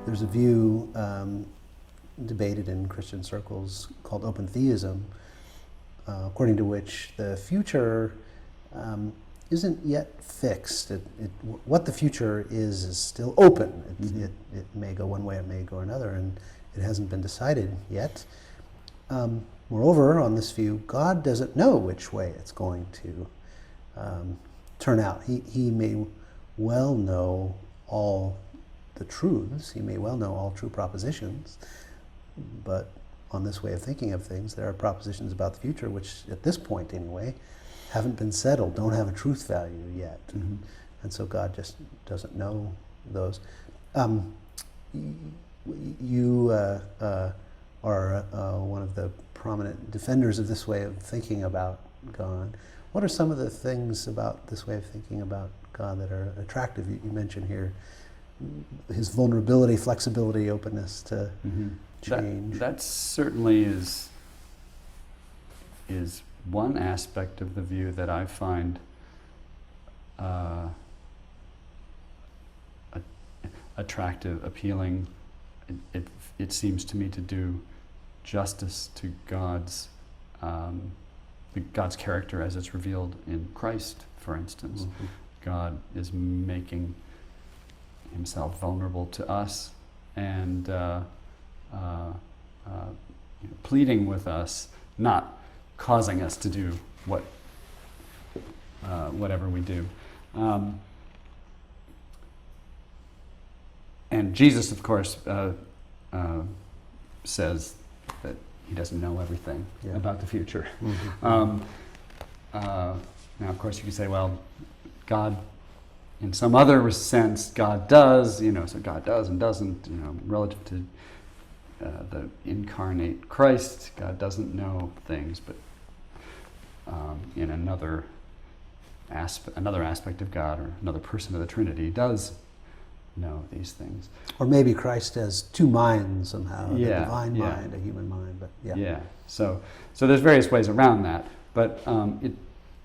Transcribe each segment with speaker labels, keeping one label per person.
Speaker 1: There's a view debated in Christian circles called open theism, according to which the future isn't yet fixed. What the future is still open. It may go one way, it may go another, and it hasn't been decided yet. Moreover, on this view, God doesn't know which way it's going to turn out. He may well know all the truths, he may well know all true propositions, but on this way of thinking of things, there are propositions about the future which, at this point anyway, haven't been settled, don't have a truth value yet. And so God just doesn't know those. You are one of the prominent defenders of this way of thinking about God. What are some of the things about this way of thinking about God that are attractive? You mentioned here his vulnerability, flexibility, openness to change.
Speaker 2: That certainly is one aspect of the view that I find attractive, appealing. It seems to me to do justice to God's character as it's revealed in Christ, for instance. God is making himself vulnerable to us and pleading with us, not causing us to do whatever we do. And Jesus, of course, says that he doesn't know everything about the future. Now, of course, you can say, well, God, in some other sense, God does, so God does and doesn't, relative to the incarnate Christ, God doesn't know things, but in another aspect of God or another person of the Trinity does know these things.
Speaker 1: Or maybe Christ has two minds somehow, a divine mind, a human mind, but
Speaker 2: So there's various ways around that, but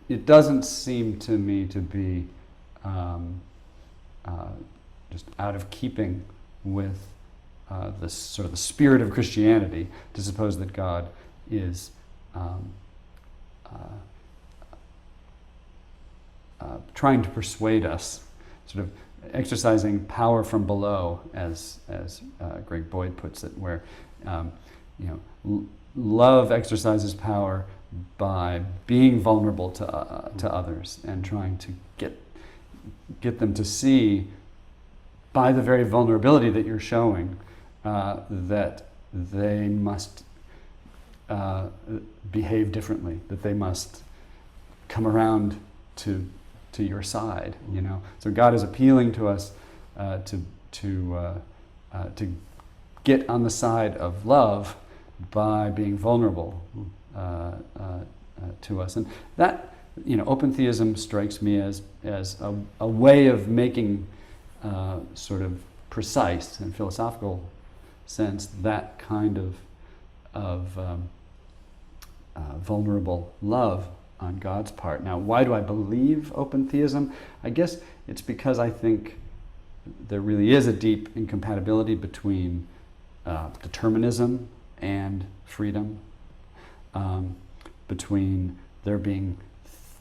Speaker 2: it doesn't seem to me to be just out of keeping with the sort of the spirit of Christianity to suppose that God is trying to persuade us, sort of exercising power from below, as Greg Boyd puts it, where love exercises power by being vulnerable to others and trying to get them to see, by the very vulnerability that you're showing, that they must behave differently, that they must come around to your side. So God is appealing to us to get on the side of love by being vulnerable to us, and that open theism strikes me as a way of making sort of precise in philosophical sense that kind of vulnerable love on God's part. Now, why do I believe open theism? I guess it's because I think there really is a deep incompatibility between determinism and freedom, between there being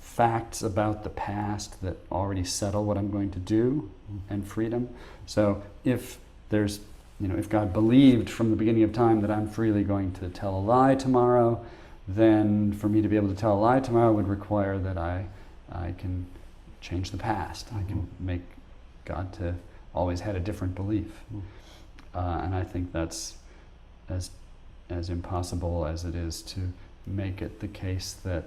Speaker 2: facts about the past that already settle what I'm going to do, and freedom. So if there's, if God believed from the beginning of time that I'm freely going to tell a lie tomorrow, then for me to be able to tell a lie tomorrow would require that I can change the past. I can make God to always had a different belief. And I think that's as impossible as it is to make it the case that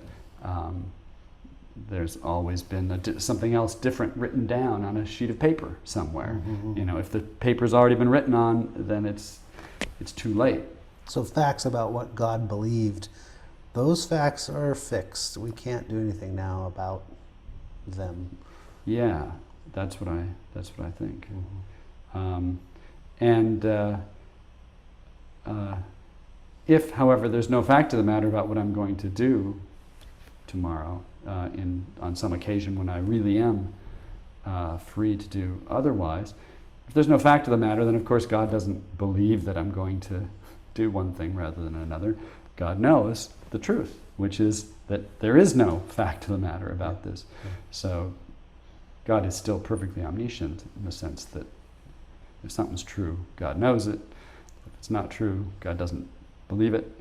Speaker 2: there's always been something else different written down on a sheet of paper somewhere. If the paper's already been written on, then it's too late.
Speaker 1: So facts about what God believed, those facts are fixed. We can't do anything now about them.
Speaker 2: Yeah, that's what I think. If, however, there's no fact of the matter about what I'm going to do tomorrow, on some occasion when I really am free to do otherwise, If there's no fact of the matter, then of course God doesn't believe that I'm going to do one thing rather than another. God knows the truth, which is that there is no fact of the matter about this. So God is still perfectly omniscient in the sense that if something's true, God knows it. If it's not true, God doesn't believe it.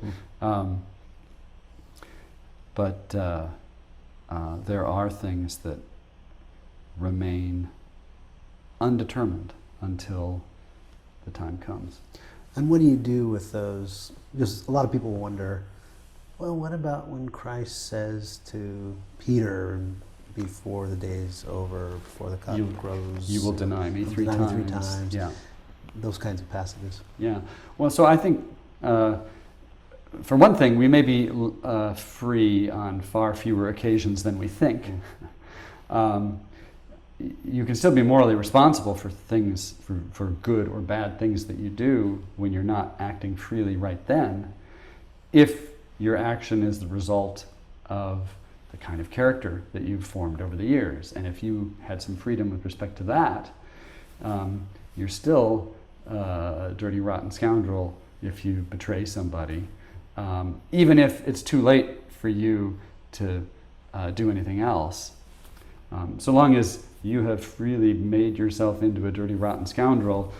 Speaker 2: But there are things that remain undetermined until the time comes.
Speaker 1: And what do you do with those? Because a lot of people wonder, well, what about when Christ says to Peter before the day's over, before the cock crows,
Speaker 2: you will deny me three times. Yeah.
Speaker 1: Those kinds of passages.
Speaker 2: Yeah. Well, so I think, for one thing, we may be free on far fewer occasions than we think. You can still be morally responsible for things, for good or bad things that you do when you're not acting freely right then, if your action is the result of the kind of character that you've formed over the years. And if you had some freedom with respect to that, you're still a dirty, rotten scoundrel if you betray somebody, even if it's too late for you to do anything else. So long as you have freely made yourself into a dirty, rotten scoundrel,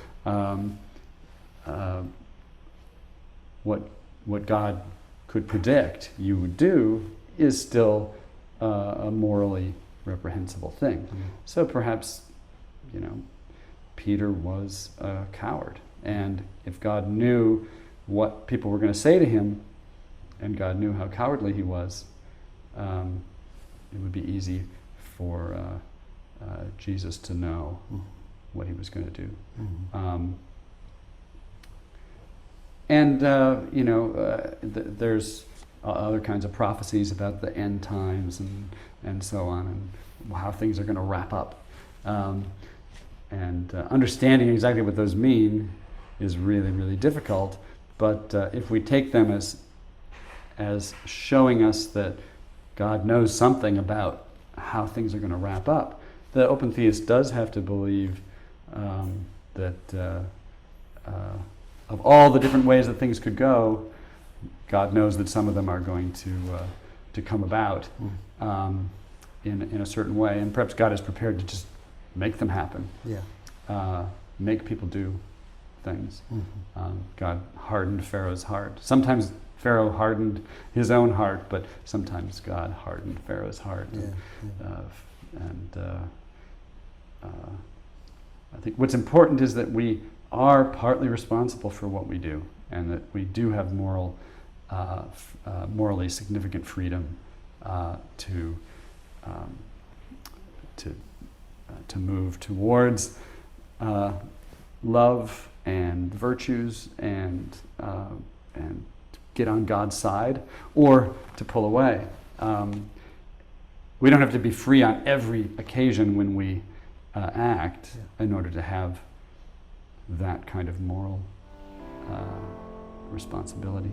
Speaker 2: what God could predict you would do is still a morally reprehensible thing. So perhaps, Peter was a coward. And if God knew what people were going to say to him, and God knew how cowardly he was, it would be easy for Jesus to know what he was going to do. There's other kinds of prophecies about the end times and so on, and how things are going to wrap up. Understanding exactly what those mean is really, really difficult. But if we take them as showing us that God knows something about how things are going to wrap up, the open theist does have to believe that of all the different ways that things could go, God knows that some of them are going to come about in a certain way, and perhaps God is prepared to just make them happen. Make people do things. God hardened Pharaoh's heart. Sometimes Pharaoh hardened his own heart, but sometimes God hardened Pharaoh's heart. I think what's important is that we are partly responsible for what we do, and that we do have morally significant freedom to move towards love and virtues and get on God's side, or to pull away. We don't have to be free on every occasion when we act in order to have that kind of moral responsibility.